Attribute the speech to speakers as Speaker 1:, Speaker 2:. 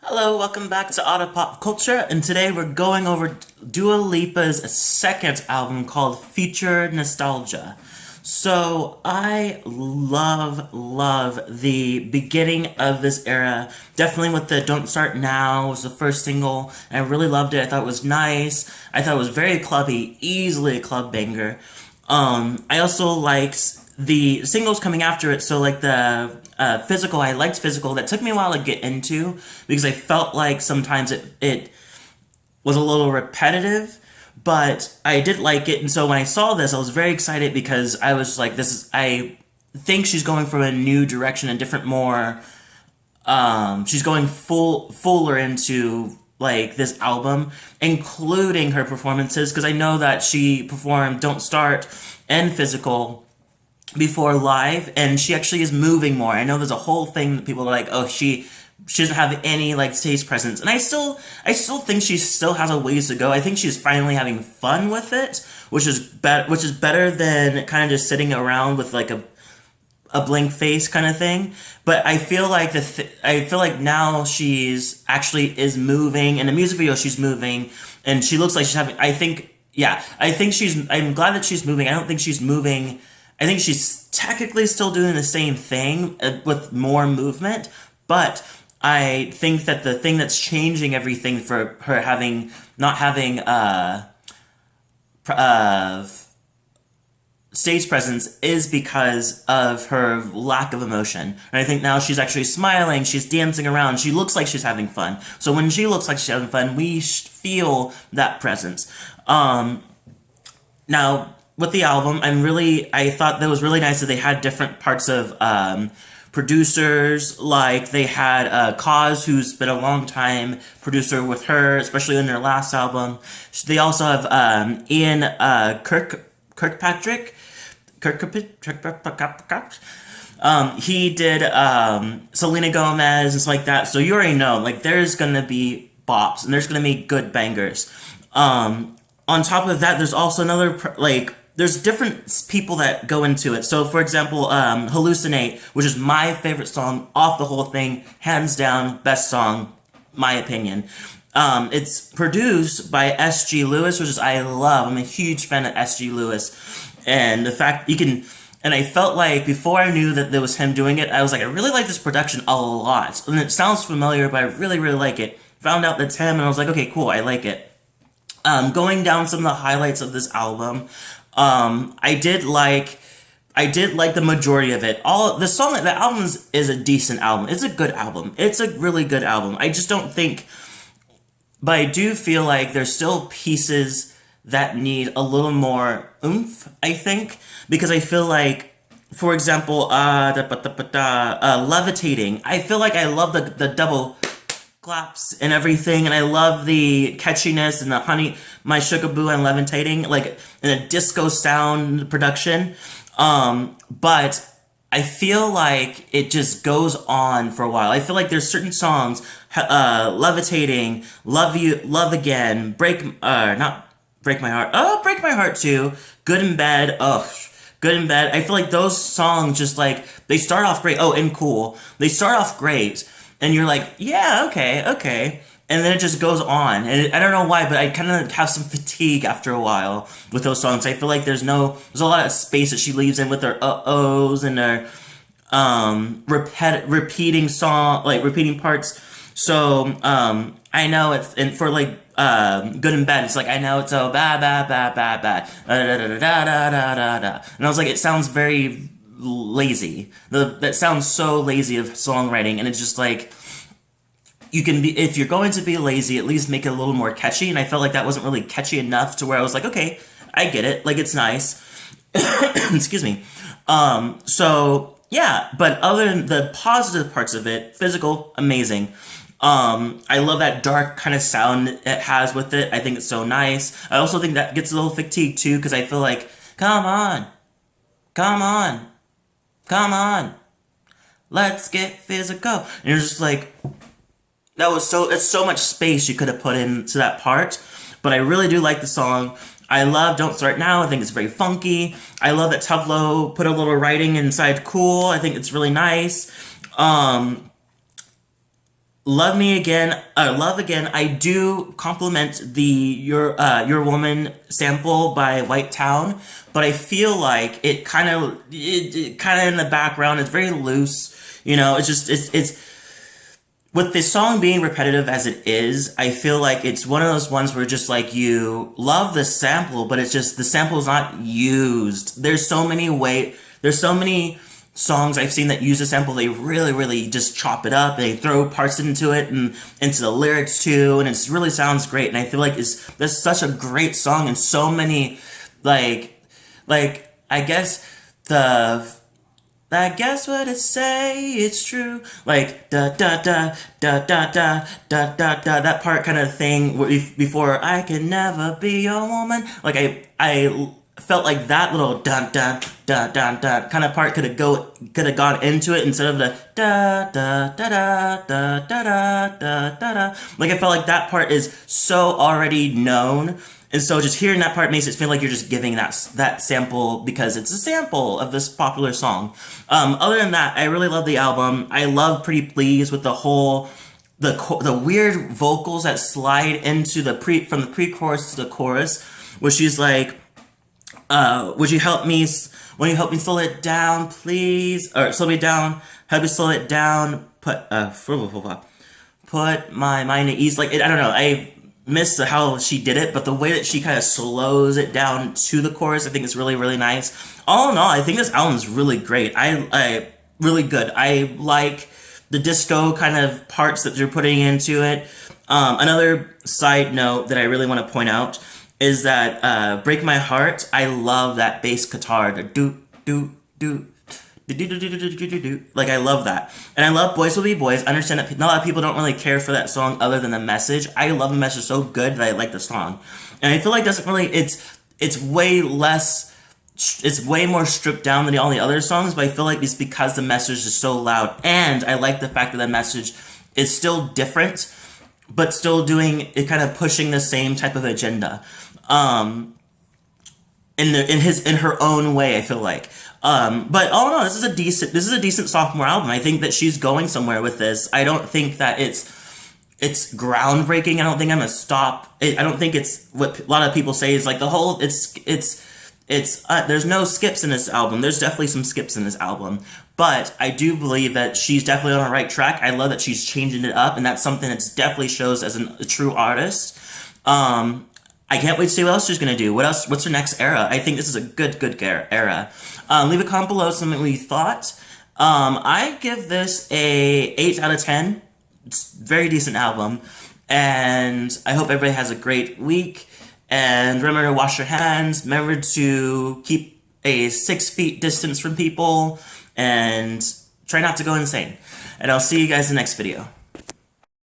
Speaker 1: Hello, welcome back to Otter Pop Culture, and today we're going over Dua Lipa's second album called Future Nostalgia. So, I love the beginning of this era. Definitely with the Don't Start Now was the first single, and I really loved it. I thought it was nice. I thought it was very clubby, easily a club banger. I also liked the singles coming after it. So like the physical, I liked physical. That took me a while to get into because I felt like sometimes it was a little repetitive, but I did like it. And so when I saw this, I was very excited because I was like, I think she's going for a new direction and different more. She's going fuller into like this album, including her performances, because I know that she performed Don't Start and Physical before live, and she actually is moving more. I know there's a whole thing that people are like, oh, she doesn't have any like stage presence, and I still think she still has a ways to go. I think she's finally having fun with it, which is better than kind of just sitting around with like a blank face kind of thing. But I feel like I feel like now she's actually is moving in the music video. She's moving, and she looks like she's having. I think yeah. I think she's. I'm glad that she's moving. I don't think she's moving. I think she's technically still doing the same thing with more movement, but I think that the thing that's changing everything for her having not having uh stage presence is because of her lack of emotion. And I think now she's actually smiling, she's dancing around, she looks like she's having fun. So when she looks like she's having fun, we feel that presence. Now, with the album, I thought that was really nice that they had different parts of producers. Like they had Cause, who's been a long time producer with her, especially in their last album. They also have Ian Kirkpatrick. He did Selena Gomez and stuff like that. So you already know, like, there's gonna be bops and there's gonna be good bangers. On top of that, there's also there's different people that go into it. So, for example, Hallucinate, which is my favorite song off the whole thing, hands down, best song, my opinion. It's produced by S.G. Lewis, which is I love. I'm a huge fan of S.G. Lewis, and the fact you can. And I felt like before I knew that there was him doing it, I was like, I really like this production a lot, and it sounds familiar, but I really like it. Found out that's him, and I was like, okay, cool, I like it. Going down some of the highlights of this album, I did like the majority of it. The album is a decent album. It's a good album. It's a really good album. I just don't think, but I do feel like there's still pieces that need a little more oomph. I think because I feel like, for example, levitating. I feel like I love the double claps and everything, and I love the catchiness and the honey, my sugar boo and levitating, like in a disco sound production. But I feel like it just goes on for a while. I feel like there's certain songs, levitating, love you, love again, not break my heart, oh, break my heart too, good in bed, oh. Good in bed. I feel like those songs just like they start off great. Oh, and cool. They start off great, and you're like, yeah, okay, and then it just goes on, and I don't know why, but I kind of have some fatigue after a while with those songs. I feel like there's a lot of space that she leaves in with her ohs and her repeating parts. So I know it's and for like good and bad. It's like I know it's so bad, da da da da da da da da, and I was like, it sounds very lazy. That sounds so lazy of songwriting, and it's just like you can be if you're going to be lazy, at least make it a little more catchy. And I felt like that wasn't really catchy enough to where I was like, okay, I get it. Like it's nice. Excuse me. So yeah, but other than the positive parts of it, physical, amazing. I love that dark kind of sound it has with it. I think it's so nice. I also think that gets a little fatigued too, because I feel like, come on, come on, come on, let's get physical. And you're just like, it's so much space you could have put into that part. But I really do like the song. I love Don't Start Now. I think it's very funky. I love that Tuvlo put a little writing inside Cool. I think it's really nice. Love Me Again, Love Again, I do compliment the Your Woman sample by White Town, but I feel like it kind of in the background, it's very loose, you know, it's with this song being repetitive as it is, I feel like it's one of those ones where just like you love the sample, but it's just the sample is not used. There's so many songs I've seen that use a sample. They really, really just chop it up. They throw parts into it and into the lyrics too, and it really sounds great. And I feel like that's such a great song, and so many like I guess the I guess what it say, it's true. Like da da da da da da da da da. That part kind of thing before I can never be your woman. Like I felt like that little dun dun dun dun dun kind of part could have gone into it instead of the da da da da da da da da da da. Like I felt like that part is so already known. And so just hearing that part makes it feel like you're just giving that sample because it's a sample of this popular song. Other than that, I really love the album. I love Pretty Please with the weird vocals that slide into from the pre-chorus to the chorus, where she's like, "Would you help me? Will you help me slow it down, please? Or slow me down? Help me slow it down. Put my mind at ease." Like I don't know. I missed how she did it, but the way that she kind of slows it down to the chorus, I think is really, really nice. All in all, I think this album is really great. I really good. I like the disco kind of parts that you're putting into it. Another side note that I really want to point out is that "Break My Heart." I love that bass guitar, the do do do. Like I love that, and I love "Boys Will Be Boys." I understand that not a lot of people don't really care for that song other than the message. I love the message so good that I like the song, and I feel like doesn't really. It's way less. It's way more stripped down than all the other songs, but I feel like it's because the message is so loud, and I like the fact that the message is still different, but still doing it, kind of pushing the same type of agenda. In her own way, I feel like. But all in all, this is a decent sophomore album. I think that she's going somewhere with this. I don't think that it's groundbreaking. I don't think I'm gonna stop. I don't think it's what a lot of people say is like the whole. There's no skips in this album. There's definitely some skips in this album, but I do believe that she's definitely on the right track. I love that she's changing it up, and that's something that definitely shows as a true artist. I can't wait to see what else she's gonna do. What's her next era? I think this is a good era. Leave a comment below something we thought. I give this a 8 out of 10. It's a very decent album, and I hope everybody has a great week. And remember to wash your hands. Remember to keep a 6 feet distance from people, and try not to go insane. And I'll see you guys in the next video.